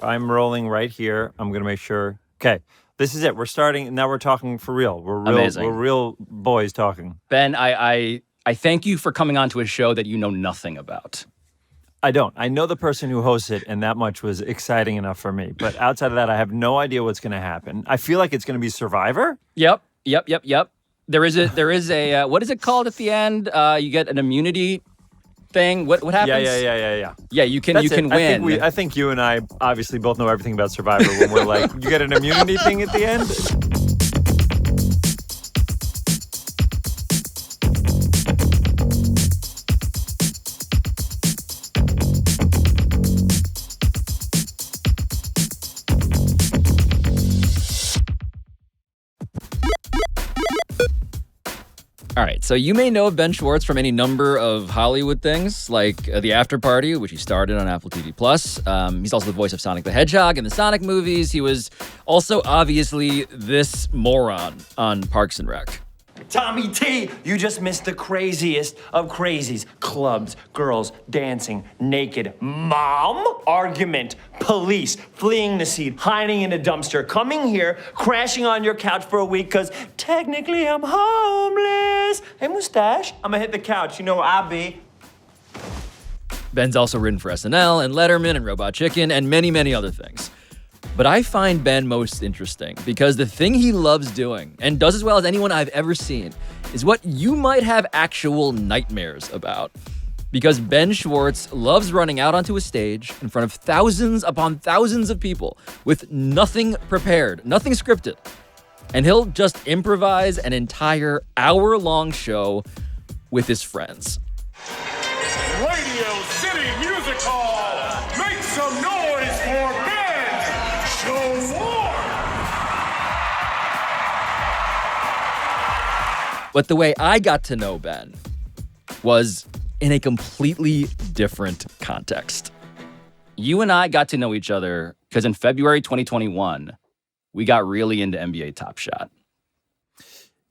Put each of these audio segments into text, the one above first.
I'm rolling right here. I'm going to make sure. Okay. This is it. We're starting. Now we're talking for real. We're real. Amazing. We're real boys talking. Ben, I thank you for coming on to a show that you know nothing about. I don't. I know the person who hosts it, and that much was exciting enough for me. But outside of that, I have no idea what's going to happen. I feel like it's going to be Survivor. Yep. There is a what is it called at the end? You get an immunity thing. What happens? Yeah. Yeah, you can win. I think you and I obviously both know everything about Survivor when we're like, you get an immunity thing at the end. All right, so you may know of Ben Schwartz from any number of Hollywood things, like the Afterparty, which he starred in on Apple TV+. He's also the voice of Sonic the Hedgehog in the Sonic movies. He was also obviously this moron on Parks and Rec. Tommy T, you just missed the craziest of crazies. Clubs, girls, dancing, naked, mom, argument, police, fleeing the scene, hiding in a dumpster, coming here, crashing on your couch for a week because technically I'm homeless. Hey, mustache, I'm gonna hit the couch. You know where I be. Ben's also written for SNL and Letterman and Robot Chicken and many, many other things. But I find Ben most interesting because the thing he loves doing, and does as well as anyone I've ever seen, is what you might have actual nightmares about. Because Ben Schwartz loves running out onto a stage in front of thousands upon thousands of people with nothing prepared, nothing scripted. And he'll just improvise an entire hour-long show with his friends. Radio City Music Hall, make some noise for Ben Schwartz! But the way I got to know Ben was in a completely different context. You and I got to know each other because in February 2021, we got really into NBA Top Shot.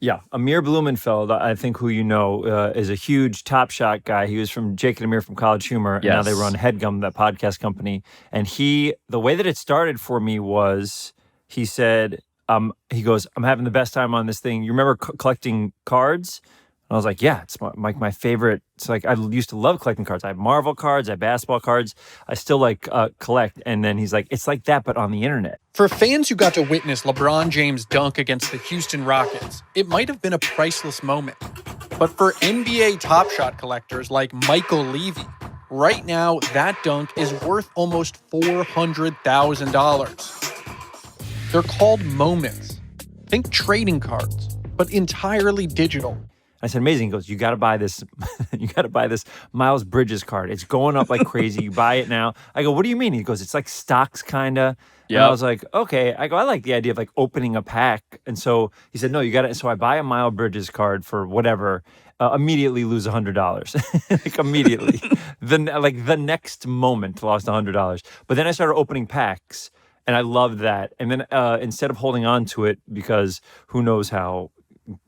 Yeah, Amir Blumenfeld, I think who you know, is a huge Top Shot guy. He was from Jake and Amir from College Humor, and now they run Headgum, that podcast company. And the way that it started for me was, he said, he goes, I'm having the best time on this thing. You remember collecting cards? And I was like, yeah, it's my favorite. It's like, I used to love collecting cards. I have Marvel cards, I have basketball cards. I still collect. And then he's like, it's like that, but on the internet. For fans who got to witness LeBron James dunk against the Houston Rockets, it might have been a priceless moment. But for NBA Top Shot collectors like Michael Levy, right now that dunk is worth almost $400,000. They're called moments. Think trading cards, but entirely digital. I said, amazing. He goes, you got to buy this. You got to buy this Miles Bridges card. It's going up like crazy. You buy it now. I go, what do you mean? He goes, it's like stocks kind of. Yeah. And I was like, okay. I go, I like the idea of like opening a pack. And so he said, no, you got to. So I buy a Miles Bridges card for whatever. Immediately lose $100. Like immediately. The next moment lost $100. But then I started opening packs. And I loved that. And then instead of holding on to it, because who knows how,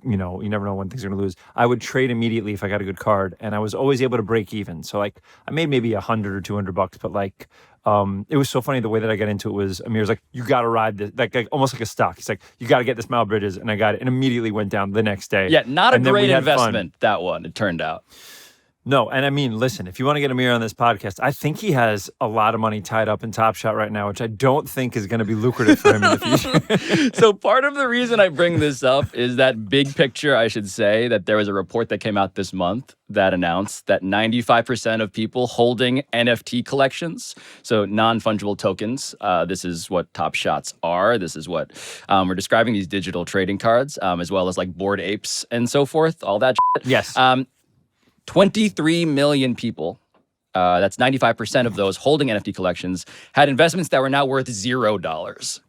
you never know when things are going to lose, I would trade immediately if I got a good card. And I was always able to break even. So like I made maybe $100 or $200, but like it was so funny the way that I got into it was Amir's like, you got to ride this, like almost like a stock. He's like, you got to get this Miles Bridges. And I got it and immediately went down the next day. Yeah, not a great investment, that one, it turned out. No, and I mean, listen, if you want to get Amir on this podcast, I think he has a lot of money tied up in Top Shot right now, which I don't think is going to be lucrative for him in the future. So part of the reason I bring this up is that big picture, I should say, that there was a report that came out this month that announced that 95% of people holding NFT collections, so non-fungible tokens, this is what Top Shots are. This is what we're describing, these digital trading cards, as well as like Bored Apes and so forth, all that shit. Yes. 23 million people, that's 95% of those holding NFT collections, had investments that were now worth $0.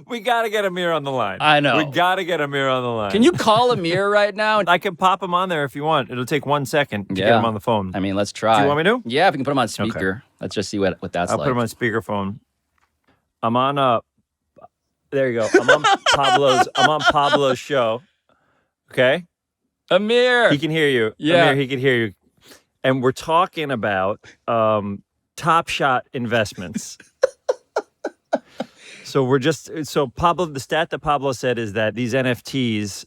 We got to get Amir on the line. I know. We got to get Amir on the line. Can you call Amir right now? I can pop him on there if you want. It'll take 1 second to get him on the phone. I mean, let's try. Do you want me to? Yeah, if we can put him on speaker. Okay. Let's just see what that's like. I'll put him on speakerphone. I'm on there you go. I'm on Pablo's show. Okay? Amir. He can hear you. Yeah. Amir, he can hear you. And we're talking about Top Shot investments. So Pablo, the stat that Pablo said is that these NFTs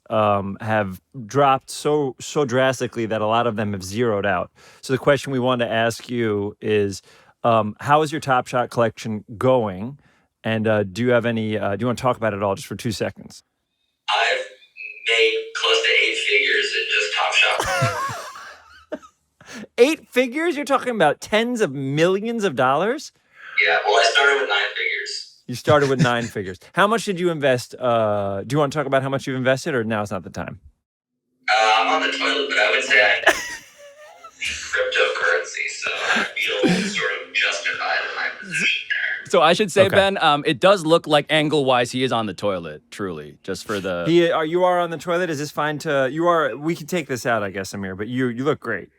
have dropped so drastically that a lot of them have zeroed out. So the question we wanted to ask you is, how is your Top Shot collection going? And do you have any? Do you want to talk about it all just for 2 seconds? I've made close to 8 figures in just Top Shot. 8 figures? You're talking about tens of millions of dollars? Yeah, well, I started with 9 figures. You started with 9 figures. How much did you invest? Do you want to talk about how much you've invested, or now's not the time? I'm on the toilet, but I would say I cryptocurrency, so I feel sort of justified in my position there. So I should say, Okay. Ben, it does look like angle-wise he is on the toilet, truly, just for the... You are on the toilet? Is this fine to... You are... We can take this out, I guess, Amir, but you look great.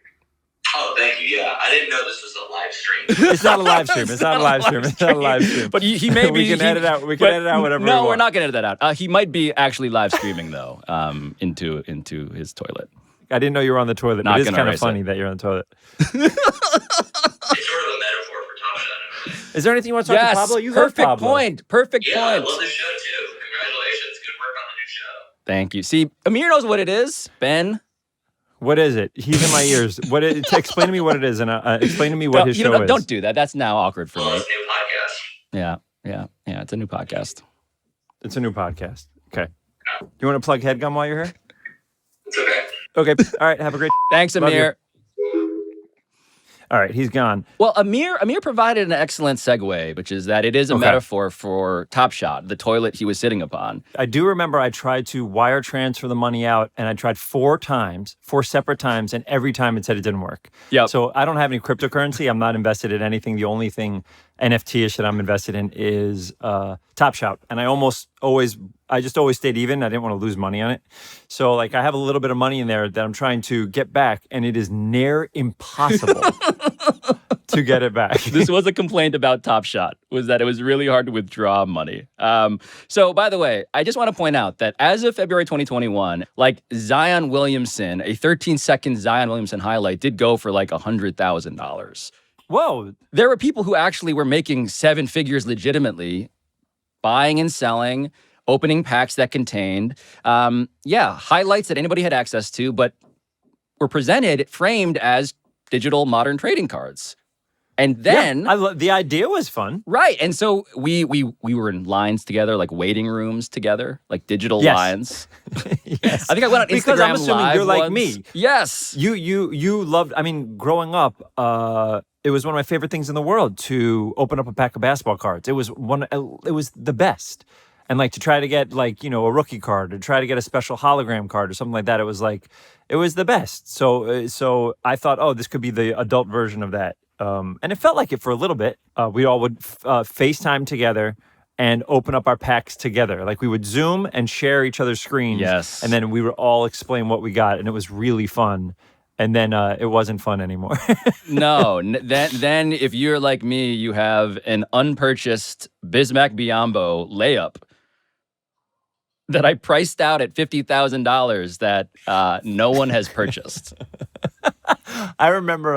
Oh, thank you. Yeah, I didn't know this was a live stream. It's not a live stream. It's not a live stream. It's not a live stream. But he may be... We can edit out. We can edit out whatever we No, want. we're not going to edit that out. He might be actually live streaming, though, into his toilet. I didn't know you were on the toilet. Not It is gonna kind of erase funny it. that you're on the toilet. It's sort of a metaphor for Top Shot. Is there anything you want to talk Yes, to Pablo? You love perfect Pablo. point. Perfect Yeah, I point. love this show, too. Congratulations. Good work on the new show. Thank you. See, Amir knows what it is. Ben... What is it? He's in my ears. Explain to me what it is, and explain to me what his show is. Don't do that. That's now awkward for Well, me. it's a new podcast. Yeah. It's a new podcast. It's a new podcast. Okay. You want to plug HeadGum while you're here? It's okay. Okay. All right. Have a great... Thanks, Love you. Amir. All right. He's gone. Well, Amir provided an excellent segue, which is that it is a Okay. metaphor for Top Shot, the toilet he was sitting upon. I do remember I tried to wire transfer the money out, and I tried 4 separate times, and every time it said it didn't work. Yep. So I don't have any cryptocurrency. I'm not invested in anything. The only thing NFT-ish that I'm invested in is Top Shot. And I just always stayed even. I didn't want to lose money on it. So like I have a little bit of money in there that I'm trying to get back, and it is near impossible to get it back. This was a complaint about Top Shot, was that it was really hard to withdraw money. So, by the way, I just want to point out that as of February 2021, like Zion Williamson, a 13-second Zion Williamson highlight did go for like $100,000. Whoa. There were people who actually were making 7 figures legitimately, buying and selling, opening packs that contained, highlights that anybody had access to, but were framed as digital modern trading cards. And then... Yeah, the idea was fun. Right. And so we were in lines together, like waiting rooms together, like digital Yes. lines. Yes. I think I went on Instagram Because I'm assuming Live you're like once. me. Yes. You loved, I mean, growing up, it was one of my favorite things in the world to open up a pack of basketball cards. It was the best. And like to try to get like, a rookie card, or try to get a special hologram card or something like that. It was the best. So I thought, oh, this could be the adult version of that. And it felt like it for a little bit. We all would FaceTime together and open up our packs together. Like we would Zoom and share each other's screens. Yes. And then we would all explain what we got. And it was really fun. And then it wasn't fun anymore. No. Then if you're like me, you have an unpurchased Bismack Biyombo layup that I priced out at $50,000 that no one has purchased. I remember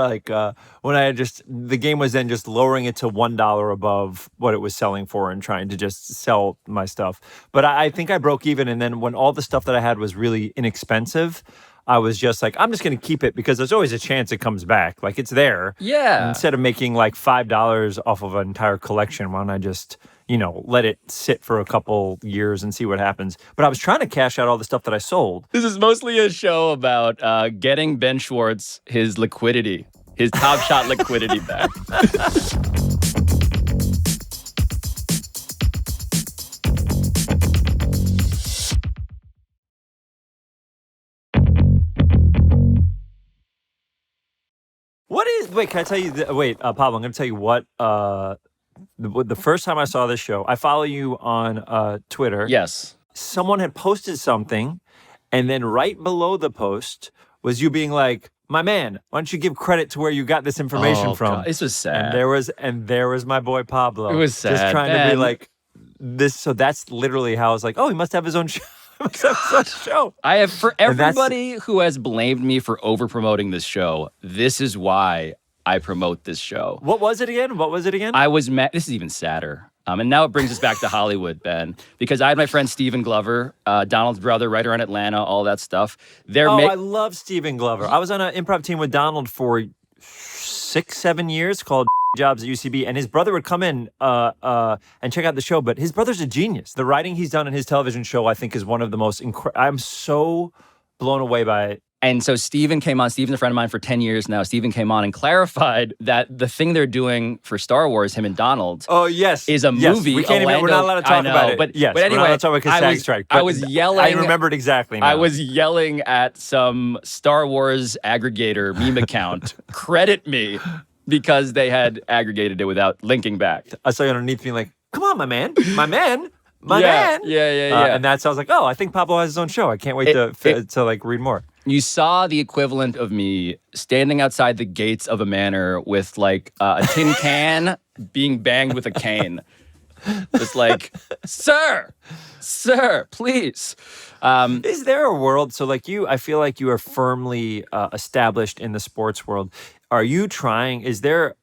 when the game was then just lowering it to $1 above what it was selling for and trying to just sell my stuff. But I think I broke even. And then when all the stuff that I had was really inexpensive, I was just like, I'm just going to keep it because there's always a chance it comes back. Like it's there. Yeah. And instead of making like $5 off of an entire collection, why don't I just, let it sit for a couple years and see what happens. But I was trying to cash out all the stuff that I sold. This is mostly a show about getting Ben Schwartz his liquidity, his Top Shot liquidity back. Wait, can I tell you? Pablo, I'm going to tell you what. The first time I saw this show, I follow you on Twitter. Yes. Someone had posted something, and then right below the post was you being like, "My man, why don't you give credit to where you got this information from?" God, this was sad. And there was my boy Pablo. It was sad. Just trying to be Ben. like this. So that's literally how I was like, "Oh, he must have his own show." Show. I have, for And that's- everybody who has blamed me for over promoting this show, this is why I promote this show. What was it again? I was mad. This is even sadder. And now it brings us back to Hollywood, Ben, because I had my friend Stephen Glover, Donald's brother, right around Atlanta, all that stuff. I love Stephen Glover. I was on an improv team with Donald for 6-7 years called Jobs at UCB, and his brother would come in and check out the show, but his brother's a genius. The writing he's done in his television show, I think, is one of the most I'm so blown away by it. And so Steven's a friend of mine for 10 years now. Steven came on and clarified that the thing they're doing for Star Wars, him and Donald, is a movie. We can't we're not allowed to talk about it. But yes, but anyway, we're not allowed to talk about SAG strike. I was yelling. I remembered exactly now. I was yelling at some Star Wars aggregator meme account, credit me, because they had aggregated it without linking back. I saw you underneath being like, come on, my man. Yeah. And that's, I was like, oh, I think Pablo has his own show. I can't wait to like read more. You saw the equivalent of me standing outside the gates of a manor with like a tin can being banged with a cane. Just like, sir, please. Is there a world, so like you, I feel like you are firmly established in the sports world. Are you trying, is your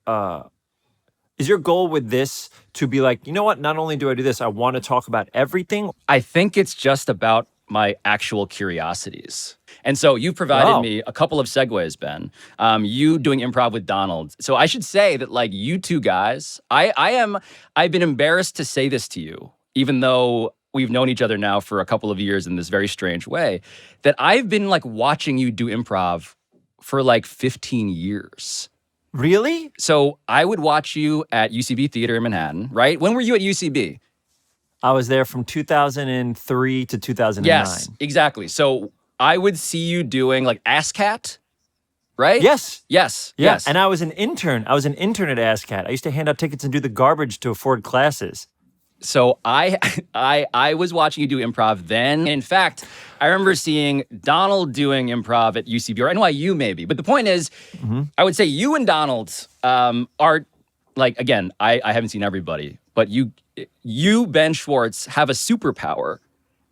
goal with this to be like, you know what, not only do I do this, I want to talk about everything? I think it's just about my actual curiosities. And so you provided me a couple of segues, Ben. You doing improv with Donald. So I should say that like you two guys, I've been embarrassed to say this to you, even though we've known each other now for a couple of years in this very strange way, that I've been like watching you do improv for like 15 years. Really? So I would watch you at UCB Theater in Manhattan, right? When were you at UCB? I was there from 2003 to 2009. Yes, exactly. So I would see you doing like ASCAT, right? Yes. Yes. And I was an intern. at ASCAT. I used to hand out tickets and do the garbage to afford classes. So I was watching you do improv then. In fact, I remember seeing Donald doing improv at UCB or NYU maybe. But the point is, I would say you and Donald are like, again, I haven't seen everybody, but you, Ben Schwartz, have a superpower.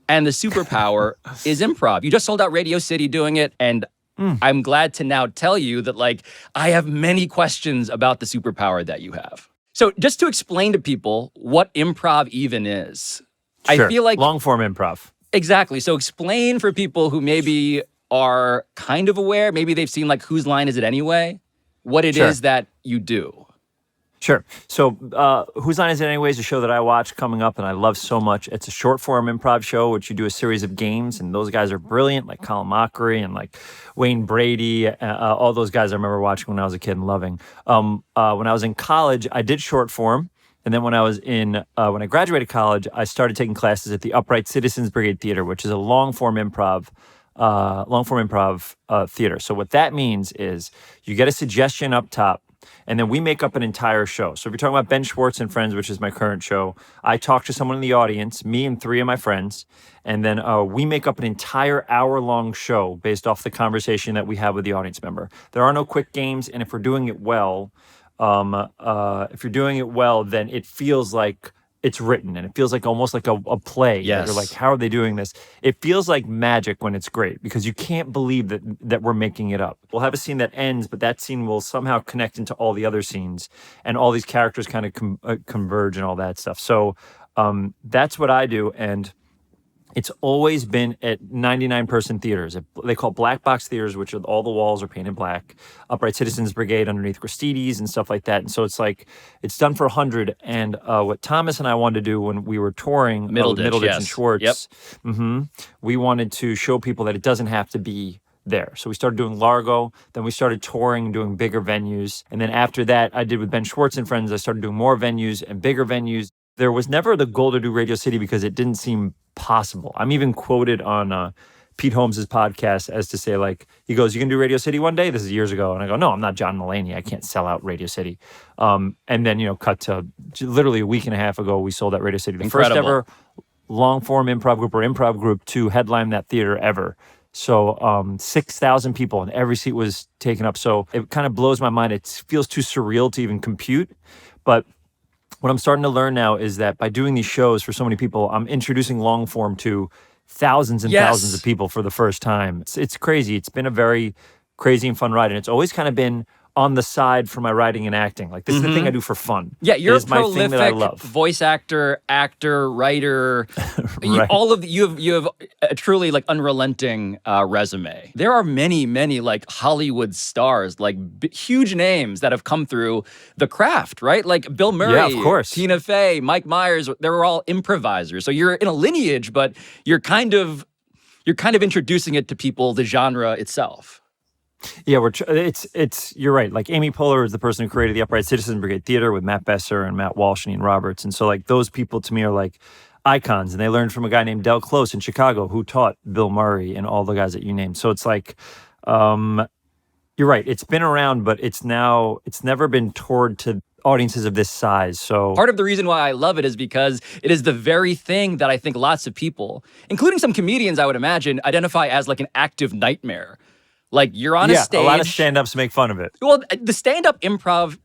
And the superpower is improv. You just sold out Radio City doing it. And I'm glad to now tell you that, like, I have many questions about the superpower that you have. So just to explain to people what improv even is, Sure. I feel like... long form improv. Exactly. So explain for people who maybe are kind of aware, maybe they've seen like Whose Line Is It Anyway, what it is that you do. Sure. So Whose Line Is It Anyway is a show that I watch coming up and I love so much. It's a short form improv show, which you do a series of games, and those guys are brilliant, like Colin Mockery and like Wayne Brady, all those guys I remember watching when I was a kid and loving. When I was in college, I did short form. And then when I graduated college, I started taking classes at the Upright Citizens Brigade Theater, which is a long form improv theater. So what that means is you get a suggestion up top, and then we make up an entire show. So if you're talking about Ben Schwartz and Friends, which is my current show, I talk to someone in the audience, me and 3 of my friends, and then we make up an entire hour-long show based off the conversation that we have with the audience member. There are no quick games, and if we're doing it well, then it feels like it's written, and it feels like almost like a play. Yes. You're like, how are they doing this? It feels like magic when it's great because you can't believe that we're making it up. We'll have a scene that ends, but that scene will somehow connect into all the other scenes, and all these characters kind of converge and all that stuff. So that's what I do, and it's always been at 99-person theaters. They call black box theaters, which are all the walls are painted black. Upright Citizens Brigade underneath Christie's and stuff like that. And so it's like, it's done for 100. And what Thomas and I wanted to do when we were touring Middleditch and Schwartz, we wanted to show people that it doesn't have to be there. So we started doing Largo, then we started touring and doing bigger venues. And then after that, I did with Ben Schwartz and Friends, I started doing more venues and bigger venues. There was never the goal to do Radio City because it didn't seem possible. I'm even quoted on Pete Holmes' podcast as to say, like, he goes, you can do Radio City one day? This is years ago. And I go, no, I'm not John Mulaney. I can't sell out Radio City. And then, cut to literally a week and a half ago, we sold out Radio City. The first ever long-form improv group or improv group to headline that theater ever. So 6,000 people and every seat was taken up. So it kind of blows my mind. It feels too surreal to even compute. But what I'm starting to learn now is that by doing these shows for so many people, I'm introducing long form to thousands and thousands of people for the first time. It's crazy. It's been a very crazy and fun ride. And it's always kind of been on the side for my writing and acting. Like, this is the thing I do for fun. Yeah, you're it is a prolific my thing that I love. voice actor, witer. Right. You have a truly like unrelenting resume. There are many like Hollywood stars, like huge names that have come through the craft, right? Like Bill Murray, Yeah, of course. Tina Fey, Mike Myers. They were all improvisers. So you're in a lineage, but you're kind of introducing it to people, the genre itself. Yeah, you're right. Like Amy Poehler is the person who created the Upright Citizens Brigade Theater with Matt Besser and Matt Walsh and Ian Roberts. And so like those people to me are like icons. And they learned from a guy named Del Close in Chicago who taught Bill Murray and all the guys that you named. So it's like, you're right. It's been around, but it's never been toward to audiences of this size. So part of the reason why I love it is because it is the very thing that I think lots of people, including some comedians, I would imagine, identify as like an active nightmare. Like you're on a stage. A lot of stand-ups make fun of it. Well, the stand-up improv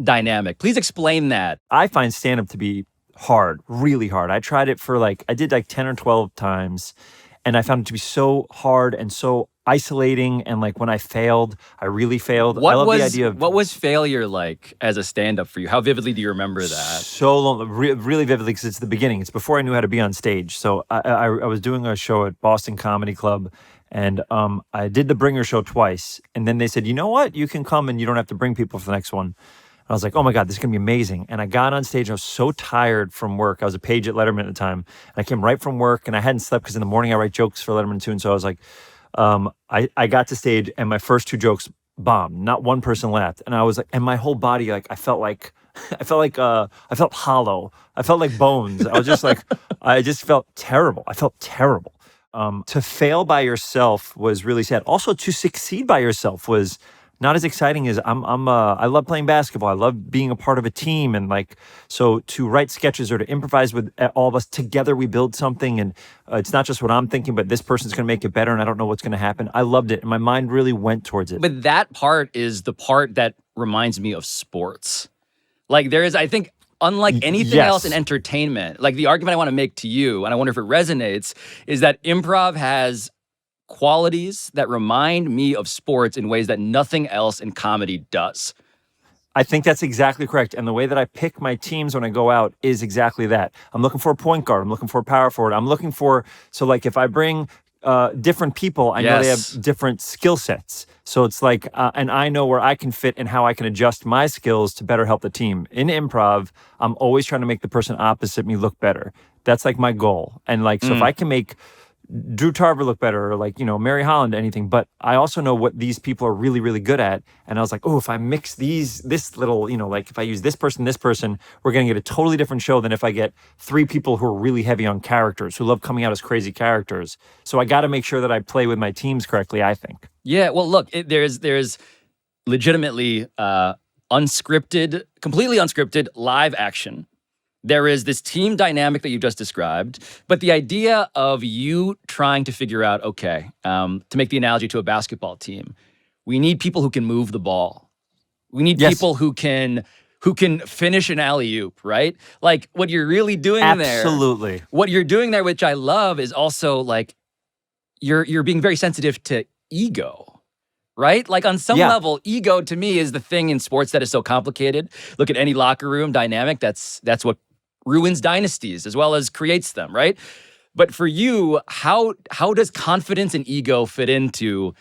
dynamic. Please explain that. I find stand-up to be hard, really hard. I tried it for I did 10 or 12 times, and I found it to be so hard and so isolating. And like when I failed, I really failed. I love the idea of what was failure like as a stand-up for you? How vividly do you remember that? So long, really vividly, because it's the beginning. It's before I knew how to be on stage. So I was doing a show at Boston Comedy Club. And I did the Bringer show twice. And then they said, you know what? You can come and you don't have to bring people for the next one. And I was like, oh my God, this is going to be amazing. And I got on stage. And I was so tired from work. I was a page at Letterman at the time. And I came right from work and I hadn't slept because in the morning I write jokes for Letterman too. And so I was like, I got to stage and my first 2 jokes bombed. Not one person laughed. And I was like, and my whole body, like, I felt hollow. I felt like bones. I was just like, I just felt terrible. I felt terrible. To fail by yourself was really sad. Also, to succeed by yourself was not as exciting as I love playing basketball. I love being a part of a team. And so to write sketches or to improvise with all of us together, we build something. And it's not just what I'm thinking, but this person's going to make it better. And I don't know what's going to happen. I loved it. And my mind really went towards it. But that part is the part that reminds me of sports. Like there is, I think, unlike anything else in entertainment, like the argument I want to make to you, and I wonder if it resonates, is that improv has qualities that remind me of sports in ways that nothing else in comedy does. I think that's exactly correct. And the way that I pick my teams when I go out is exactly that. I'm looking for a point guard. I'm looking for a power forward. I'm looking for, so like if I bring different people, I know they have different skill sets. So it's like, and I know where I can fit and how I can adjust my skills to better help the team. In improv, I'm always trying to make the person opposite me look better. That's like my goal. And so if I can make Drew Tarver look better, or Mary Holland, anything. But I also know what these people are really, really good at. And I was like, oh, if I mix this little, if I use this person, we're going to get a totally different show than if I get 3 people who are really heavy on characters, who love coming out as crazy characters. So I got to make sure that I play with my teams correctly, I think. Yeah, well, look, there's legitimately unscripted, completely unscripted live action. There is this team dynamic that you just described, but the idea of you trying to figure out, okay, to make the analogy to a basketball team, we need people who can move the ball. We need people who can finish an alley-oop, right? Like what you're really doing Absolutely. What you're doing there, which I love, is also like you're being very sensitive to ego. Right? Like on some level, ego to me is the thing in sports that is so complicated. Look at any locker room dynamic. That's what ruins dynasties as well as creates them, right? But for you, how does confidence and ego fit into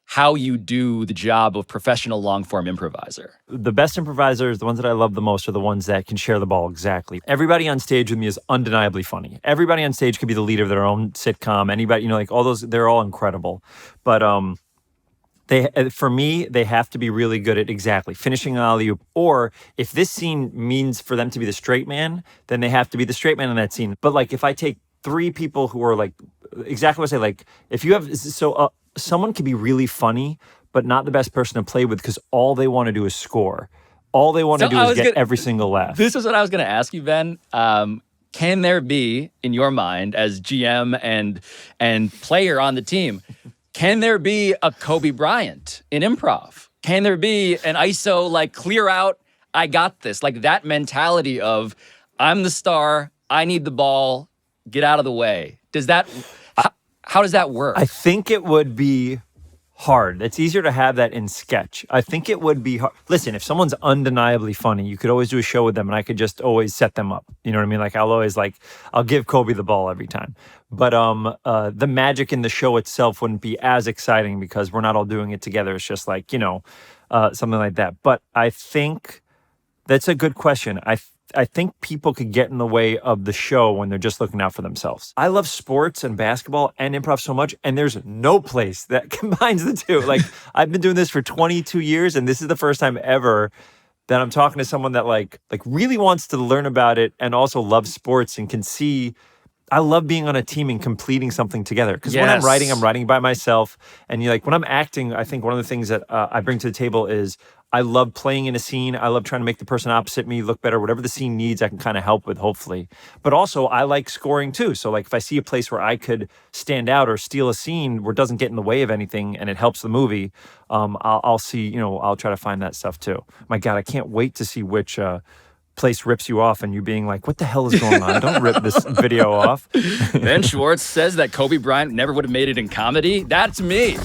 how you do the job of professional long-form improviser? The best improvisers, the ones that I love the most, are the ones that can share the ball exactly. Everybody on stage with me is undeniably funny. Everybody on stage could be the leader of their own sitcom. Anybody, all those, they're all incredible. But for me, they have to be really good at exactly finishing an alley-oop. Or if this scene means for them to be the straight man, then they have to be the straight man in that scene. But if I take 3 people who are exactly what I say, if you have, someone can be really funny, but not the best person to play with because all they want to do is score. All they want to do is get every single laugh. This is what I was going to ask you, Ben. Can there be, in your mind, as GM and player on the team, can there be a Kobe Bryant in improv? Can there be an ISO, clear out, I got this? That mentality of, I'm the star, I need the ball, get out of the way. How does that work? I think it would be hard. It's easier to have that in sketch. I think it would be hard. Listen, if someone's undeniably funny, you could always do a show with them and I could just always set them up. You know what I mean? Like I'll give Kobe the ball every time. But the magic in the show itself wouldn't be as exciting because we're not all doing it together. It's just like, something like that. But I think that's a good question. I think people could get in the way of the show when they're just looking out for themselves. I love sports and basketball and improv so much, and there's no place that combines the two. Like, I've been doing this for 22 years, and this is the first time ever that I'm talking to someone that like really wants to learn about it and also loves sports and can see. I love being on a team and completing something together. Because when I'm writing by myself. And when I'm acting, I think one of the things that I bring to the table is I love playing in a scene. I love trying to make the person opposite me look better. Whatever the scene needs, I can kind of help with, hopefully. But also, I like scoring too. So if I see a place where I could stand out or steal a scene where it doesn't get in the way of anything and it helps the movie, I'll see, I'll try to find that stuff too. My God, I can't wait to see which place rips you off and you being like, what the hell is going on? Don't rip this video off. Ben Schwartz says that Kobe Bryant never would have made it in comedy. That's me.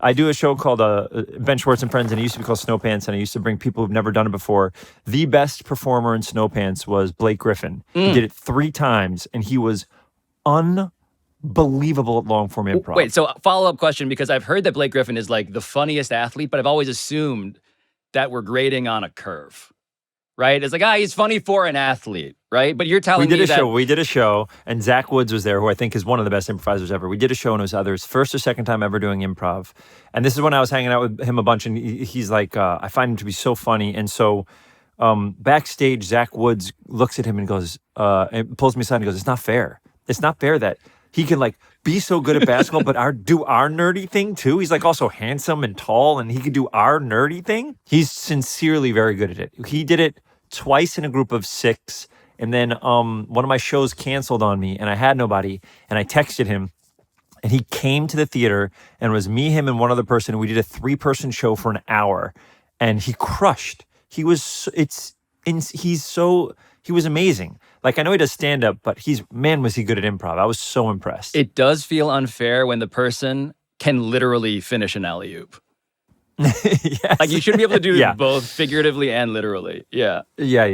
I do a show called Ben Schwartz and Friends, and it used to be called Snow Pants, and I used to bring people who've never done it before. The best performer in Snow Pants was Blake Griffin. He did it 3 times, and he was unbelievable at long-form improv. Wait, so follow-up question, because I've heard that Blake Griffin is like the funniest athlete, but I've always assumed that we're grading on a curve, right? It's like, he's funny for an athlete, right? But you're telling me that... We did a show, and Zach Woods was there, who I think is one of the best improvisers ever. We did a show, and it was either his first or second time ever doing improv. And this is when I was hanging out with him a bunch, and he's like, I find him to be so funny. And so backstage, Zach Woods looks at him and goes, and pulls me aside and goes, it's not fair. It's not fair that he can be so good at basketball, but do our nerdy thing too. He's also handsome and tall, and he could do our nerdy thing. He's sincerely very good at it. He did it twice in a group of 6. And then one of my shows canceled on me and I had nobody. And I texted him and he came to the theater and it was me, him, and one other person. And we did a 3-person show for an hour and he crushed. He was amazing. I know he does stand up, but was he good at improv. I was so impressed. It does feel unfair when the person can literally finish an alley-oop. Yes. You should be able to do both figuratively and literally. Yeah. Yeah.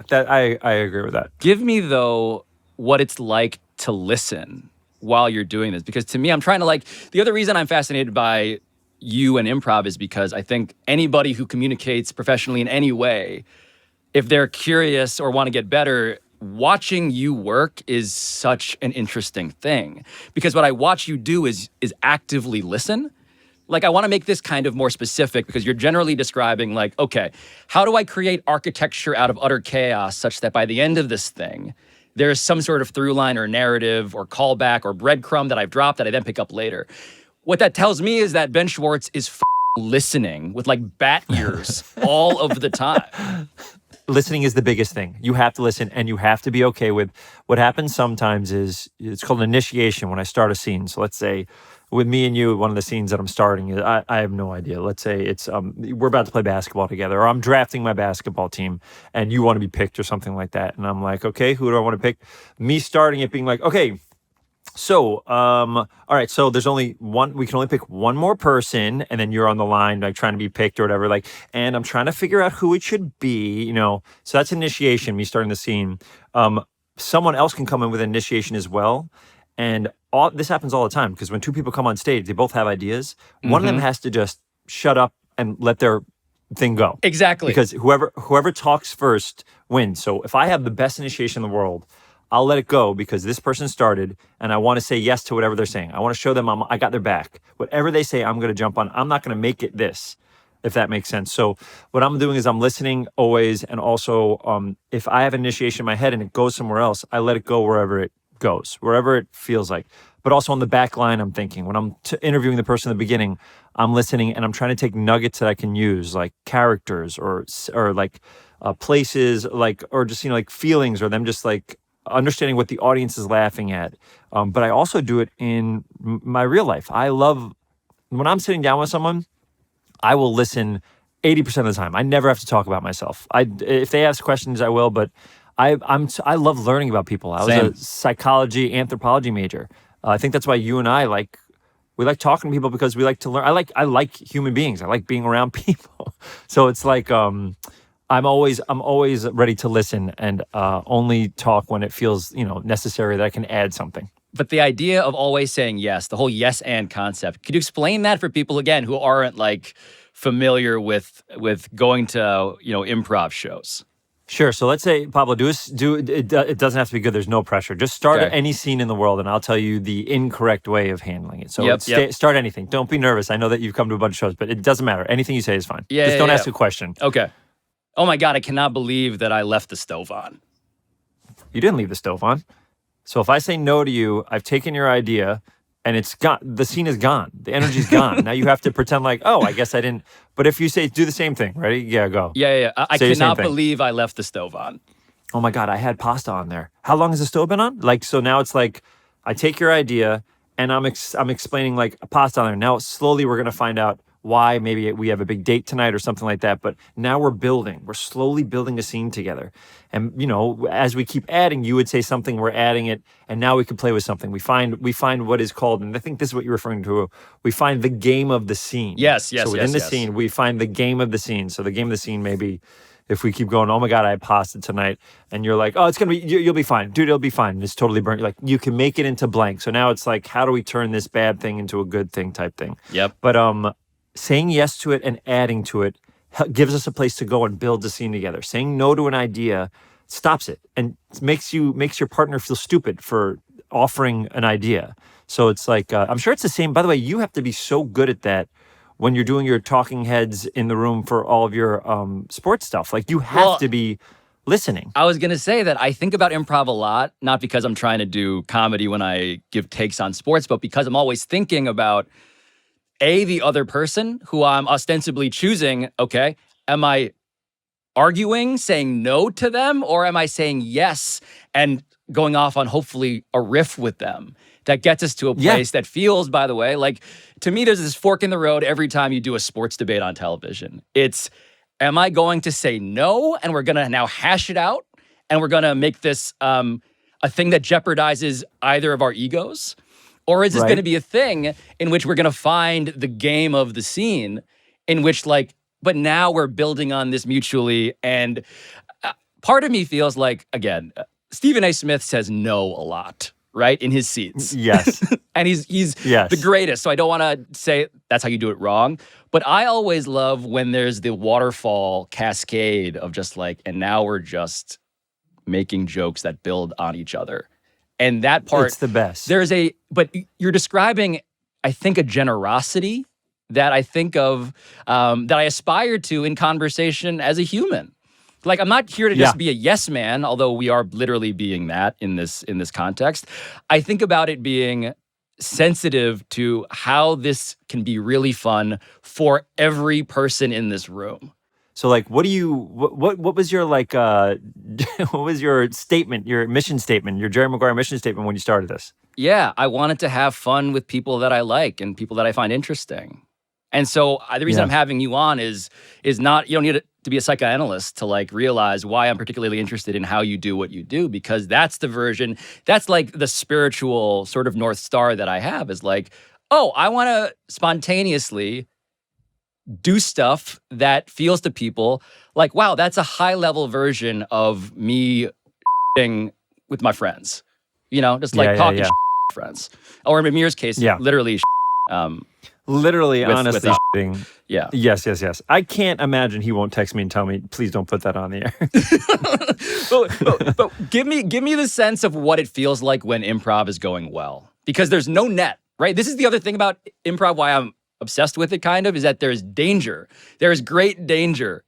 That I agree with that. Give me, though, what it's like to listen while you're doing this. Because to me, I'm trying to the other reason I'm fascinated by you and improv is because I think anybody who communicates professionally in any way, if they're curious or want to get better, watching you work is such an interesting thing. Because what I watch you do is actively listen. I want to make this kind of more specific because you're generally describing okay, how do I create architecture out of utter chaos such that by the end of this thing, there's some sort of through line or narrative or callback or breadcrumb that I've dropped that I then pick up later. What that tells me is that Ben Schwartz is listening with bat ears all of the time. Listening is the biggest thing. You have to listen and you have to be okay with what happens sometimes is it's called initiation when I start a scene. So let's say with me and you, one of the scenes that I'm starting is I have no idea. Let's say it's we're about to play basketball together, or I'm drafting my basketball team, and you want to be picked or something like that. And I'm like, okay, who do I want to pick? Me starting it being like, okay, so all right, so there's only one. We can only pick one more person, and then you're on the line, trying to be picked or whatever. And I'm trying to figure out who it should be. So that's initiation. Me starting the scene. Someone else can come in with initiation as well. And this happens all the time because when 2 people come on stage, they both have ideas. One of them has to just shut up and let their thing go. Exactly. Because whoever talks first wins. So if I have the best initiation in the world, I'll let it go because this person started and I want to say yes to whatever they're saying. I want to show them I got their back. Whatever they say, I'm going to jump on. I'm not going to make it this, if that makes sense. So what I'm doing is I'm listening always. And also if I have initiation in my head and it goes somewhere else, I let it go wherever it goes, wherever it feels like. But also on the back line, I'm thinking when I'm interviewing the person in the beginning, I'm listening and I'm trying to take nuggets that I can use, like characters or places, or just feelings, or them just understanding what the audience is laughing at. But I also do it in my real life. I love when I'm sitting down with someone, I will listen 80% of the time. I never have to talk about myself. If they ask questions, I will, but I love learning about people. I was Same. a psychology, anthropology major. I think that's why you and I we like talking to people because we like to learn. I like human beings. I like being around people. So it's like I'm always ready to listen and only talk when it feels necessary that I can add something. But the idea of always saying yes, the whole yes and concept, could you explain that for people again who aren't like familiar with going to improv shows? Sure. So let's say, Pablo, it doesn't have to be good. There's no pressure. Just start Okay. any scene in the world, and I'll tell you the incorrect way of handling it. So Yep. start anything. Don't be nervous. I know that you've come to a bunch of shows, but it doesn't matter. Anything you say is fine. Just don't ask a question. Okay. Oh my God, I cannot believe that I left the stove on. You didn't leave the stove on. So if I say no to you, I've taken your idea, and it's gone. The scene is gone. The energy's gone. Now you have to pretend like, oh, I guess I didn't. But if you say, do the same thing. Ready? Yeah, go. Yeah. I Say the same cannot thing. believe I left the stove on. Oh my God, I had pasta on there. How long has the stove been on? Like, so now it's like, I take your idea and I'm explaining like a pasta on there. Now slowly we're gonna find out why maybe we have a big date tonight or something like that. But now we're slowly building a scene together. And as we keep adding, you would say something, we're adding it, and now we can play with something. We find what is called, and I think this is what you're referring to, we find the game of the scene. Yes. So within the scene, we find the game of the scene. So the game of the scene may be, if we keep going, oh my God, I had pasta tonight, and you're like, oh, it's gonna be, you'll be fine, dude, it'll be fine. And it's totally burnt. Like you can make it into blank. So now it's like, how do we turn this bad thing into a good thing type thing? Yep. But saying yes to it and adding to it gives us a place to go and build the scene together. Saying no to an idea stops it and makes your partner feel stupid for offering an idea. So it's like, I'm sure it's the same. By the way, you have to be so good at that when you're doing your talking heads in the room for all of your sports stuff. Like you have to be listening. I was going to say that I think about improv a lot, not because I'm trying to do comedy when I give takes on sports, but because I'm always thinking about the other person who I'm ostensibly choosing. Okay, am I arguing, saying no to them, or am I saying yes and going off on hopefully a riff with them that gets us to a place that feels, by the way, like to me, there's this fork in the road every time you do a sports debate on television. It's, am I going to say no and we're going to now hash it out and we're going to make this a thing that jeopardizes either of our egos? Or is this going to be a thing in which we're going to find the game of the scene in which but now we're building on this mutually. And part of me feels like, again, Stephen A. Smith says no a lot, right? In his scenes. Yes. And he's the greatest. So I don't want to say that's how you do it wrong. But I always love when there's the waterfall cascade of just and now we're just making jokes that build on each other. And that part, it's the best. But you're describing, I think, a generosity that I think of, that I aspire to in conversation as a human. Like, I'm not here to just be a yes man, although we are literally being that in this context. I think about it being sensitive to how this can be really fun for every person in this room. So what was your what was your statement, your mission statement, your Jerry Maguire mission statement when you started this? Yeah, I wanted to have fun with people that I like and people that I find interesting. And so the reason I'm having you on is not, you don't need to be a psychoanalyst to realize why I'm particularly interested in how you do what you do, because that's the version, that's the spiritual sort of North Star that I have is I want to spontaneously do stuff that feels to people wow, that's a high level version of me with my friends, talking friends. Or in Amir's case, literally literally, honestly, shitting. Yeah. Yes. I can't imagine he won't text me and tell me, please don't put that on the air. but give me the sense of what it feels like when improv is going well. Because there's no net, right? This is the other thing about improv, why I'm obsessed with it kind of, is that there's danger. There is great danger.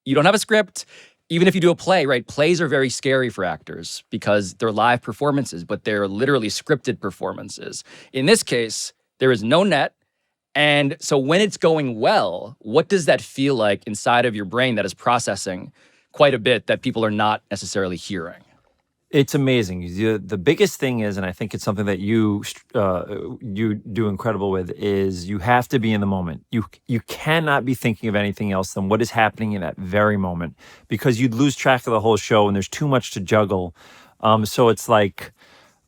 You don't have a script. Even if you do a play, right? Plays are very scary for actors because they're live performances, but they're literally scripted performances. In this case, there is no net. And so when it's going well, what does that feel like inside of your brain that is processing quite a bit that people are not necessarily hearing? It's amazing. The biggest thing is, and I think it's something that you do incredible with, is you have to be in the moment. You cannot be thinking of anything else than what is happening in that very moment, because you'd lose track of the whole show and there's too much to juggle. So it's like,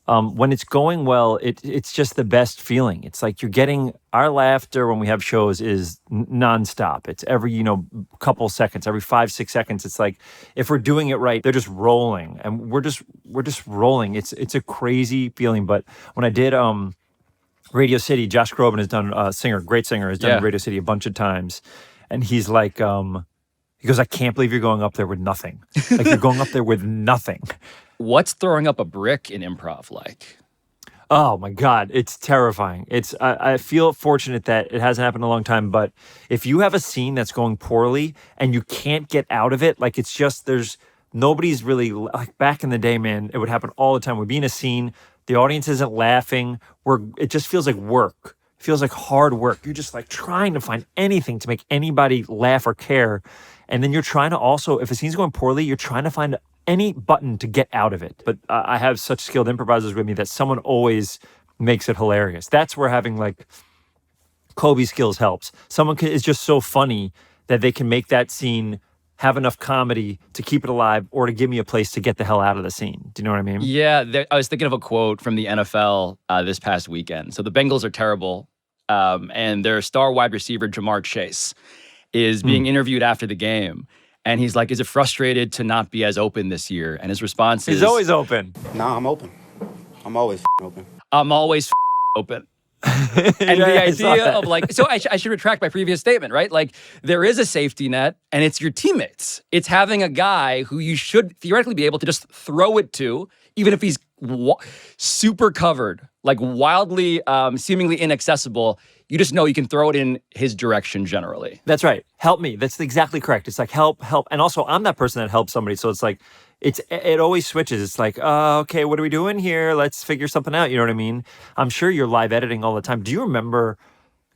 when it's going well, it's just the best feeling. It's like you're getting our laughter when we have shows is nonstop. It's every couple seconds, every 5-6 seconds. It's like if we're doing it right, they're just rolling, and we're just rolling. It's a crazy feeling. But when I did Radio City, Josh Groban has done great singer, has done Radio City a bunch of times, and he's like, he goes, I can't believe you're going up there with nothing. Like you're going up there with nothing. What's throwing up a brick in improv like? Oh my God, it's terrifying. I feel fortunate that it hasn't happened in a long time, but if you have a scene that's going poorly and you can't get out of it, like it's just, nobody's really, like back in the day, man, it would happen all the time. We'd be in a scene, the audience isn't laughing, it just feels like work. It feels like hard work. You're just like trying to find anything to make anybody laugh or care. And then you're trying to also, if a scene's going poorly, you're trying to find any button to get out of it. But I have such skilled improvisers with me that someone always makes it hilarious. That's where having like Kobe skills helps. Someone is just so funny that they can make that scene have enough comedy to keep it alive or to give me a place to get the hell out of the scene. Do you know what I mean? Yeah, I was thinking of a quote from the NFL this past weekend. So the Bengals are terrible, and their star wide receiver, Jamar Chase, is being interviewed after the game. And he's like, is it frustrated to not be as open this year? And his response is... He's always open. Nah, I'm open. I'm always open. I'm always open. And the idea of like... So I should retract my previous statement, right? Like, there is a safety net, and it's your teammates. It's having a guy who you should theoretically be able to just throw it to, even if he's super covered, like wildly, seemingly inaccessible. You just know you can throw it in his direction generally. That's right. Help me. That's exactly correct. It's like help. And also, I'm that person that helps somebody. So it's like, it always switches. It's like, okay, what are we doing here? Let's figure something out. You know what I mean? I'm sure you're live editing all the time.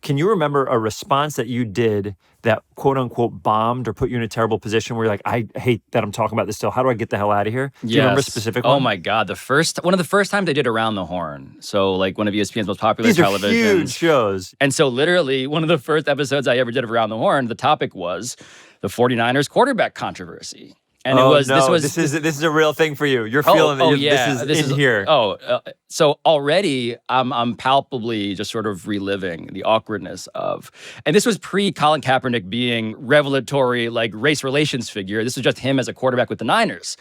Can you remember a response that you did that quote unquote bombed or put you in a terrible position where you're like, I hate that I'm talking about this still. How do I get the hell out of here? Do you remember a specific one? Oh my God. One of the first times I did Around the Horn. So like one of ESPN's most popular These are televisions. huge shows. And so literally one of the first episodes I ever did of Around the Horn, the topic was the 49ers quarterback controversy. And this is a real thing for you. You're feeling that this is in here. So already I'm palpably just sort of reliving the awkwardness of, and this was pre Colin Kaepernick being revelatory, like race relations figure. This was just him as a quarterback with the Niners.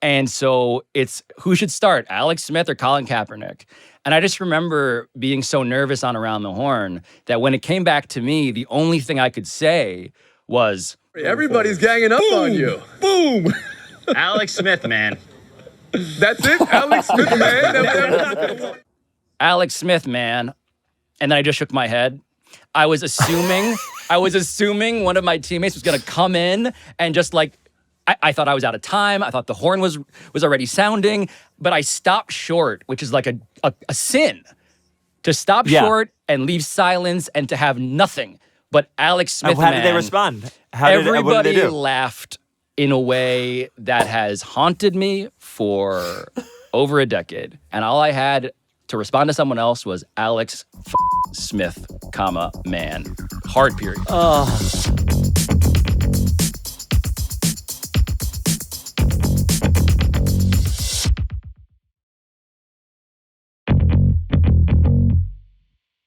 And so it's who should start, Alex Smith or Colin Kaepernick? And I just remember being so nervous on Around the Horn that when it came back to me, the only thing I could say was, everybody's ganging up on you. Boom! Alex Smith, man. That's it? Alex Smith, man? Alex Smith, man. And then I just shook my head. I was assuming one of my teammates was going to come in and just like, I thought I was out of time. I thought the horn was already sounding, but I stopped short, which is like a sin. To stop short and leave silence and to have nothing. But Alex Smith, how did they respond? Everybody laughed in a way that has haunted me for over a decade. And all I had to respond to someone else was Alex Smith, man. Hard period.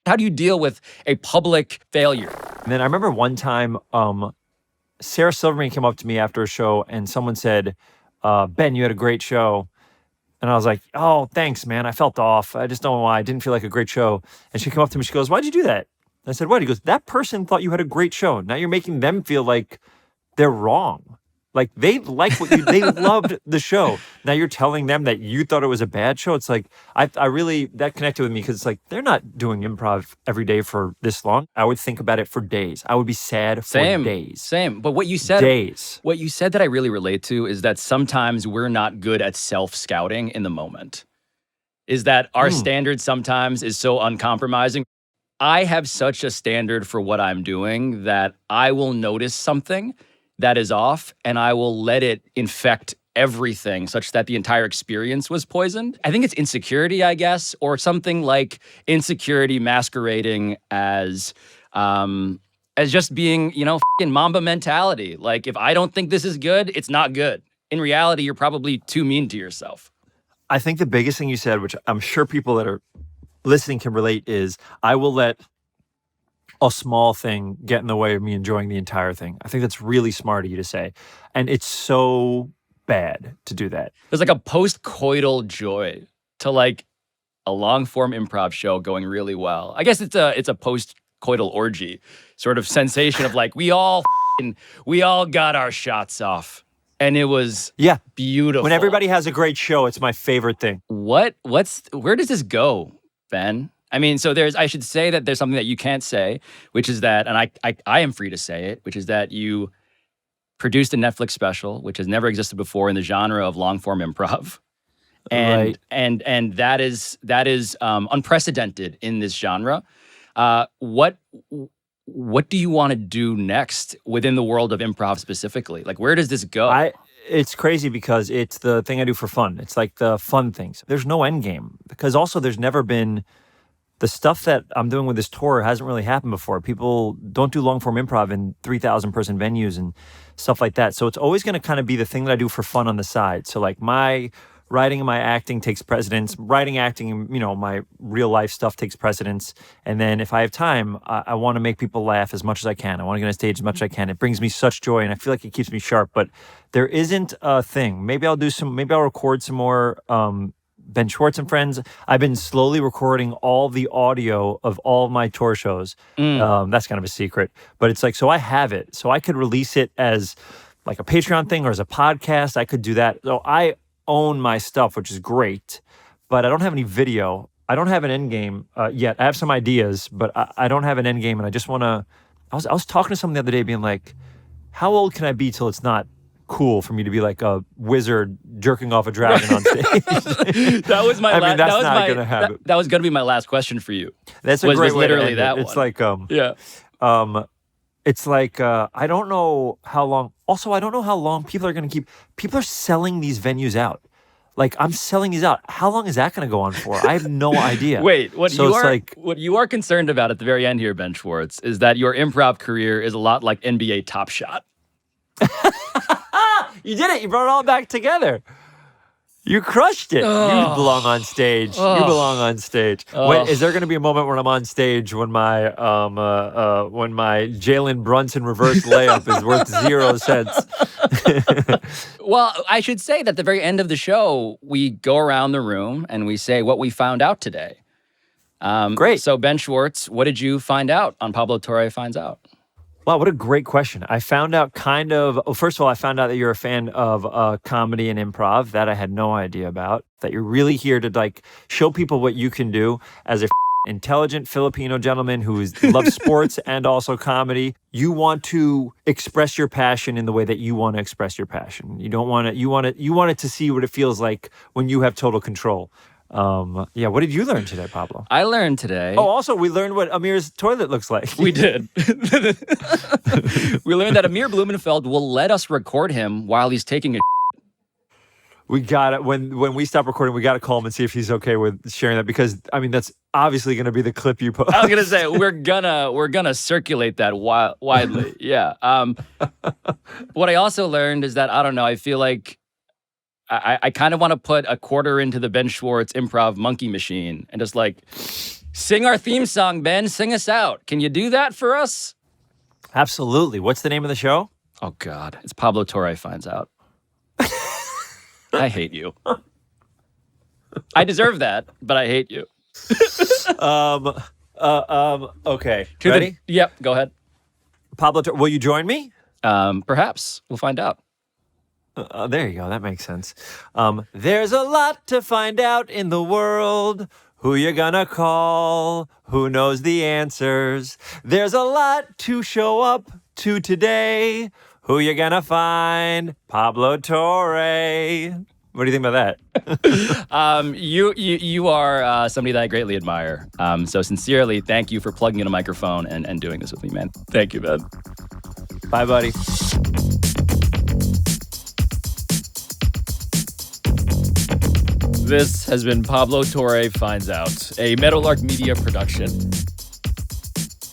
How do you deal with a public failure? And then I remember one time, Sarah Silverman came up to me after a show and someone said, Ben, you had a great show. And I was like, oh, thanks, man. I felt off. I just don't know why. I didn't feel like a great show. And she came up to me. She goes, why'd you do that? And I said, what? He goes, that person thought you had a great show. Now you're making them feel like they're wrong. Like they like what they loved the show. Now you're telling them that you thought it was a bad show. It's like, I really, that connected with me because it's like, they're not doing improv every day for this long. I would think about it for days. I would be sad for days. Same. But what you said that I really relate to is that sometimes we're not good at self-scouting in the moment. Is that our standard sometimes is so uncompromising. I have such a standard for what I'm doing that I will notice something that is off, and I will let it infect everything such that the entire experience was poisoned. I think it's insecurity, I guess, or something like insecurity masquerading as just being, f***ing Mamba mentality. Like, if I don't think this is good, it's not good. In reality, you're probably too mean to yourself. I think the biggest thing you said, which I'm sure people that are listening can relate, is I will let a small thing get in the way of me enjoying the entire thing. I think that's really smart of you to say. And it's so bad to do that. There's like a post-coital joy to like a long-form improv show going really well. I guess it's a post-coital orgy sort of sensation of like, we all got our shots off. And it was beautiful. When everybody has a great show, it's my favorite thing. Where does this go, Ben? I mean, so I should say that there's something that you can't say, which is that, and I am free to say it, which is that you produced a Netflix special, which has never existed before in the genre of long-form improv. And that is unprecedented in this genre. What do you want to do next within the world of improv specifically? Like, where does this go? It's crazy because it's the thing I do for fun. It's like the fun things. There's no end game because also there's never been the stuff that I'm doing with this tour hasn't really happened before. People don't do long form improv in 3,000 person venues and stuff like that. So it's always going to kind of be the thing that I do for fun on the side. So like my writing and my acting takes precedence. Writing, acting, my real life stuff takes precedence. And then if I have time, I want to make people laugh as much as I can. I want to get on stage as much as I can. It brings me such joy and I feel like it keeps me sharp. But there isn't a thing. Maybe I'll record some more Ben Schwartz and Friends. I've been slowly recording all the audio of all of my tour shows. That's kind of a secret. But it's like, so I have it. So I could release it as like a Patreon thing or as a podcast. I could do that. So I own my stuff, which is great. But I don't have any video. I don't have an end game yet. I have some ideas, but I don't have an end game. And I just want to... I was talking to someone the other day being like, how old can I be till it's not cool for me to be like a wizard jerking off a dragon on stage? That was my last. That's not going to happen. That was going to be my last question for you. That's a great way literally to that end it. One. It's like I don't know how long. Also, I don't know how long people are going to keep. People are selling these venues out. Like I'm selling these out. How long is that going to go on for? I have no idea. Wait, what you are concerned about at the very end here, Ben Schwartz, is that your improv career is a lot like NBA Top Shot. You did it. You brought it all back together. You crushed it. You belong on stage. You belong on stage. Wait, is there going to be a moment when I'm on stage when my Jalen Brunson reverse layup is worth 0 cents? Well, I should say that at the very end of the show, we go around the room and we say what we found out today. Great. So Ben Schwartz, what did you find out on Pablo Torre Finds Out? Wow, what a great question. I found out first of all, I found out that you're a fan of comedy and improv. That I had no idea about. That you're really here to like show people what you can do as a intelligent Filipino gentleman who loves sports and also comedy. You want to express your passion in the way that you want to express your passion. You want it to see what it feels like when you have total control. What did you learn today, Pablo? I learned today. Oh, also, we learned what Amir's toilet looks like. We did. We learned that Amir Blumenfeld will let us record him while he's taking a We got it. When we stop recording, we got to call him and see if he's okay with sharing that because, I mean, that's obviously going to be the clip you post. I was going to say, we're gonna circulate that widely. Yeah. What I also learned is that, I don't know, I feel like I kind of want to put a quarter into the Ben Schwartz improv monkey machine and just like, sing our theme song, Ben, sing us out. Can you do that for us? Absolutely. What's the name of the show? Oh, God. It's Pablo Torre Finds Out. I hate you. I deserve that, but I hate you. Okay. Ready? Yep, go ahead. Pablo, will you join me? Perhaps. We'll find out. There you go. That makes sense. There's a lot to find out in the world. Who you gonna call? Who knows the answers? There's a lot to show up to today. Who you gonna find? Pablo Torre. What do you think about that? You are somebody that I greatly admire. So sincerely, thank you for plugging in a microphone and doing this with me, man. Thank you, man. Bye, buddy. This has been Pablo Torre Finds Out, a Meadowlark Media production.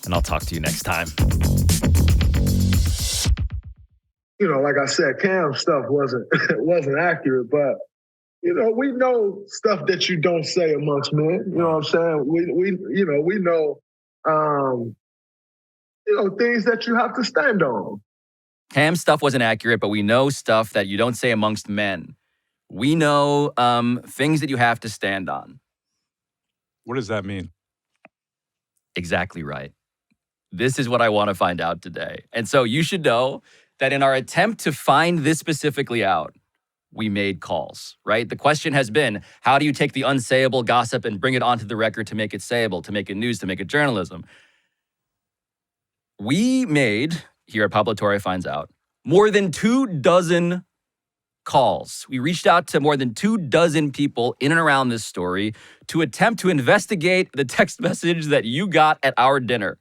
And I'll talk to you next time. You know, like I said, Cam's stuff wasn't accurate, but we know stuff that you don't say amongst men. You know what I'm saying? We know things that you have to stand on. Cam's stuff wasn't accurate, but we know stuff that you don't say amongst men. We know things that you have to stand on. What does that mean? Exactly right. This is what I want to find out today. And so you should know that in our attempt to find this specifically out, we made calls, right? The question has been, how do you take the unsayable gossip and bring it onto the record to make it sayable, to make it news, to make it journalism? We made, here at Pablo Torre Finds Out, more than 24 calls. We reached out to more than 24 people in and around this story to attempt to investigate the text message that you got at our dinner.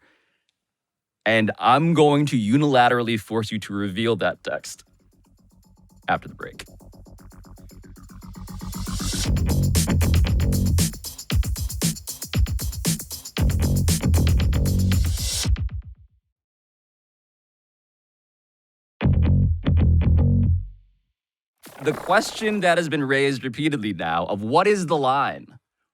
And I'm going to unilaterally force you to reveal that text after the break. The question that has been raised repeatedly now of what is the line?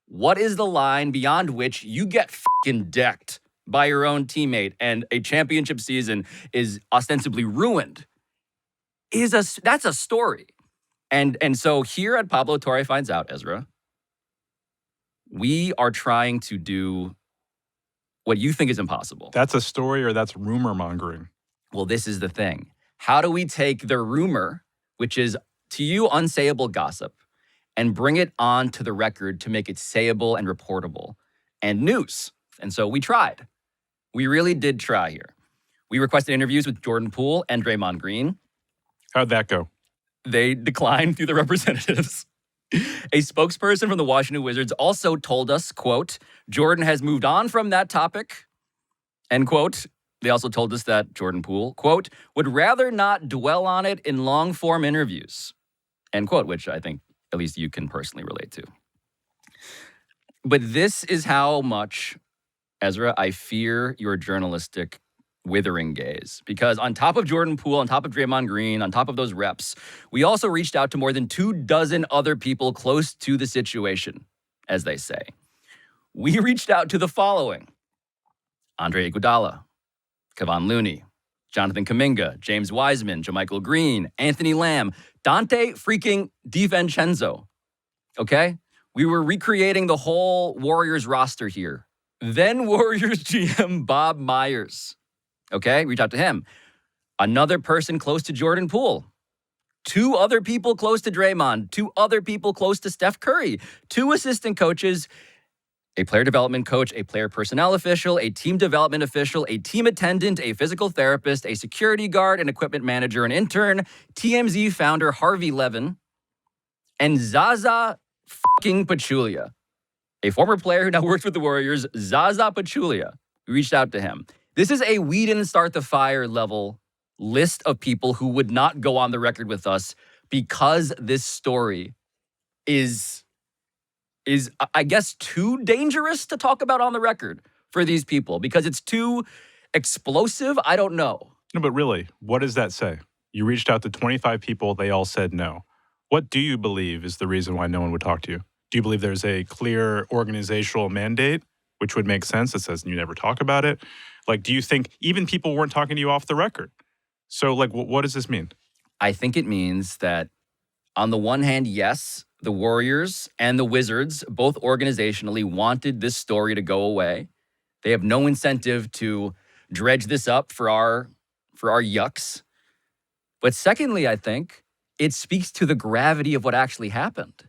What is the line beyond which you get fucking decked by your own teammate and a championship season is ostensibly ruined? That's a story. And so here at Pablo Torre Finds Out, Ezra, we are trying to do what you think is impossible. That's a story or that's rumor mongering? Well, this is the thing. How do we take the rumor, which is to you unsayable gossip, and bring it onto the record to make it sayable and reportable and news? And so we tried. We really did try here. We requested interviews with Jordan Poole and Draymond Green. How'd that go? They declined through the representatives. A spokesperson from the Washington Wizards also told us, quote, Jordan has moved on from that topic, end quote. They also told us that Jordan Poole, quote, would rather not dwell on it in long-form interviews, end quote, which I think at least you can personally relate to. But this is how much, Ezra, I fear your journalistic withering gaze. Because on top of Jordan Poole, on top of Draymond Green, on top of those reps, we also reached out to more than 24 other people close to the situation, as they say. We reached out to the following: Andre Iguodala, Kevon Looney, Jonathan Kuminga, James Wiseman, JaMychal Green, Anthony Lamb, Dante freaking DiVincenzo. Okay? We were recreating the whole Warriors roster here. Then Warriors GM Bob Myers. Okay? Reach out to him. Another person close to Jordan Poole. 2 other people close to Draymond. 2 other people close to Steph Curry. 2 assistant coaches, a player development coach, a player personnel official, a team development official, a team attendant, a physical therapist, a security guard, an equipment manager, an intern, TMZ founder Harvey Levin, and Zaza fucking Pachulia, a former player who now works with the Warriors, Zaza Pachulia. We reached out to him. This is a we didn't start the fire level list of people who would not go on the record with us because this story is, I guess, too dangerous to talk about on the record for these people because it's too explosive. I don't know. No, but really, what does that say? You reached out to 25 people. They all said no. What do you believe is the reason why no one would talk to you? Do you believe there's a clear organizational mandate, which would make sense, that says you never talk about it? Like, do you think even people weren't talking to you off the record? So, like, what does this mean? I think it means that on the one hand, yes, the Warriors and the Wizards, both organizationally, wanted this story to go away. They have no incentive to dredge this up for our yucks. But secondly, I think it speaks to the gravity of what actually happened.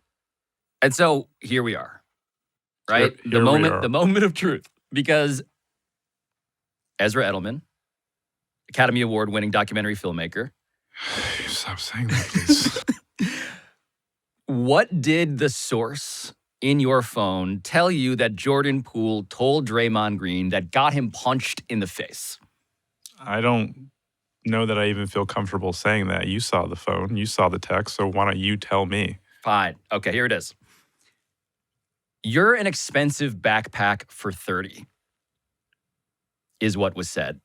And so here we are, right? The moment of truth. Because Ezra Edelman, Academy Award-winning documentary filmmaker. Stop saying that, please. What did the source in your phone tell you that Jordan Poole told Draymond Green that got him punched in the face? I don't know that I even feel comfortable saying that. You saw the phone. You saw the text. So why don't you tell me? Fine. Okay, here it is. You're an expensive backpack for 30, is what was said.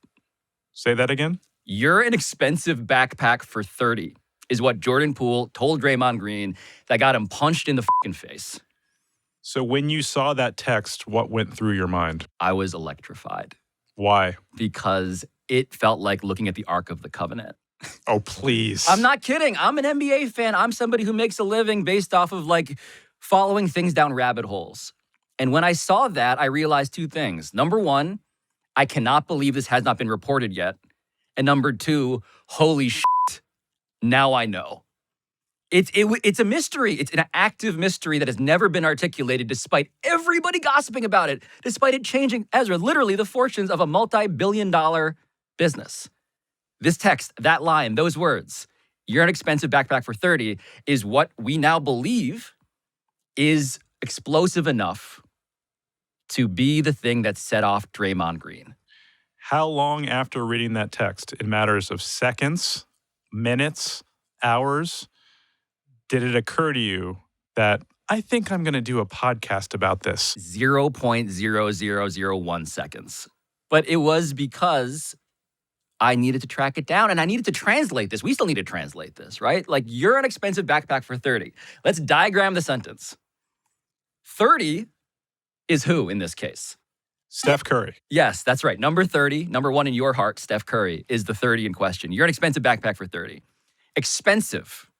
Say that again? You're an expensive backpack for 30, is what Jordan Poole told Draymond Green that got him punched in the fucking face. So when you saw that text, what went through your mind? I was electrified. Why? Because it felt like looking at the Ark of the Covenant. Oh, please. I'm not kidding. I'm an NBA fan. I'm somebody who makes a living based off of like following things down rabbit holes. And when I saw that, I realized two things. Number one, I cannot believe this has not been reported yet. And number two, holy shit, now I know. It's a mystery. It's an active mystery that has never been articulated despite everybody gossiping about it, despite it changing, Ezra, literally the fortunes of a multi-billion-dollar business. This text, that line, those words, you're an expensive backpack for 30, is what we now believe is explosive enough to be the thing that set off Draymond Green. How long after reading that text, in matters of seconds, minutes, hours, did it occur to you that I think I'm going to do a podcast about this? 0.0001 seconds. But it was because I needed to track it down and I needed to translate this. We still need to translate this, right? Like, you're an expensive backpack for 30. Let's diagram the sentence. 30 is who in this case? Steph Curry. Yes, that's right. Number 30, number one in your heart, Steph Curry, is the 30 in question. You're an expensive backpack for 30. Expensive.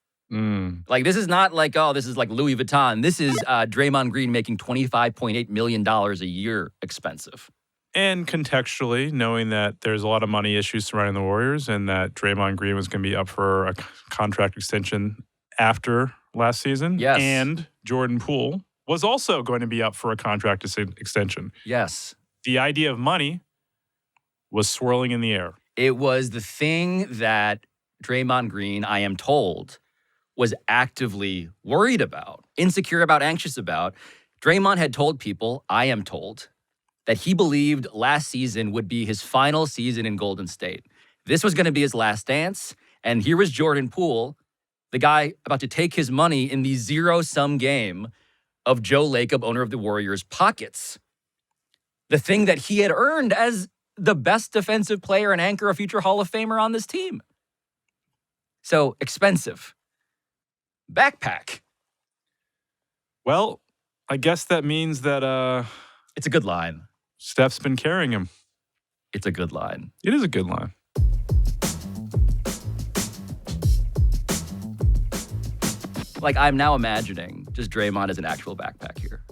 Like, this is not like, oh, this is like Louis Vuitton. This is Draymond Green making $25.8 million a year expensive. And contextually, knowing that there's a lot of money issues surrounding the Warriors and that Draymond Green was going to be up for a contract extension after last season. Yes. And Jordan Poole was also going to be up for a contract extension. Yes. The idea of money was swirling in the air. It was the thing that Draymond Green, I am told, was actively worried about, insecure about, anxious about. Draymond had told people, I am told, that he believed last season would be his final season in Golden State. This was going to be his last dance. And here was Jordan Poole, the guy about to take his money in the zero-sum game of Joe Lacob, owner of the Warriors, pockets. The thing that he had earned as the best defensive player and anchor, a future Hall of Famer on this team. So, expensive. Backpack. Well, I guess that means that it's a good line. Steph's been carrying him. It's a good line. It is a good line. Like, I'm now imagining just Draymond as an actual backpack here.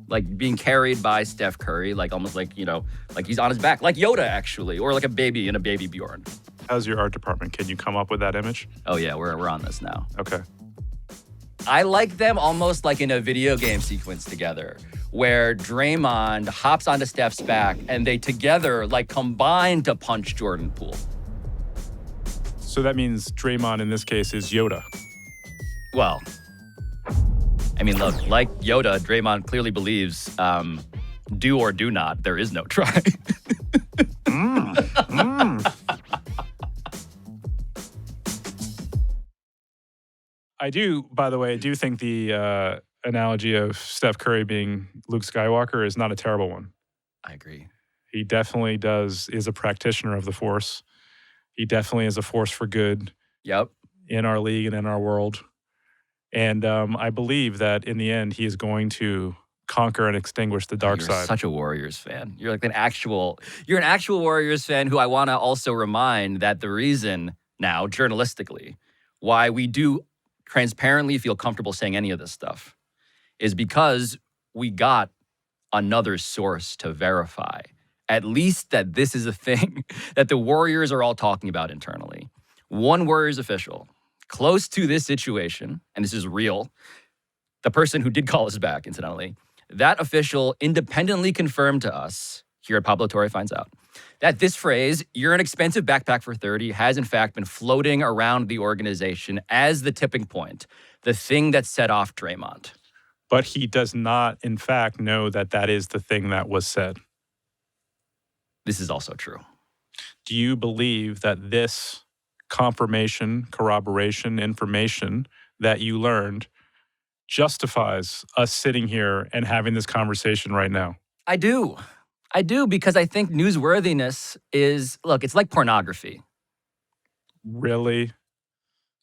Like, being carried by Steph Curry, like almost like, you know, like he's on his back. Like Yoda, actually, or like a baby in a baby Bjorn. How's your art department? Can you come up with that image? Oh, yeah, we're on this now. Okay. I like them almost like in a video game sequence together, where Draymond hops onto Steph's back and they together like combine to punch Jordan Poole. So that means Draymond in this case is Yoda. Well, I mean, look, like Yoda, Draymond clearly believes do or do not, there is no try. I do, by the way, I do think the analogy of Steph Curry being Luke Skywalker is not a terrible one. I agree. He definitely is a practitioner of the Force. He definitely is a force for good. Yep. In our league and in our world. And I believe that in the end, he is going to conquer and extinguish the dark side. You're such a Warriors fan. You're like an actual Warriors fan who I want to also remind that the reason now, journalistically, why we do transparently feel comfortable saying any of this stuff is because we got another source to verify, at least that this is a thing that the Warriors are all talking about internally. One Warriors official close to this situation, and this is real, the person who did call us back, incidentally, that official independently confirmed to us, here at Pablo Torre Finds Out, that this phrase, you're an expensive backpack for 30, has in fact been floating around the organization as the tipping point, the thing that set off Draymond. But he does not, in fact, know that that is the thing that was said. This is also true. Do you believe that this confirmation, corroboration, information that you learned justifies us sitting here and having this conversation right now? I do. Because I think newsworthiness is, look, it's like pornography. Really?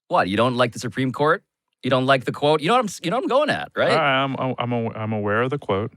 What? You don't like the Supreme Court? You don't like the quote? You know what I'm going at, right? I'm aware of the quote.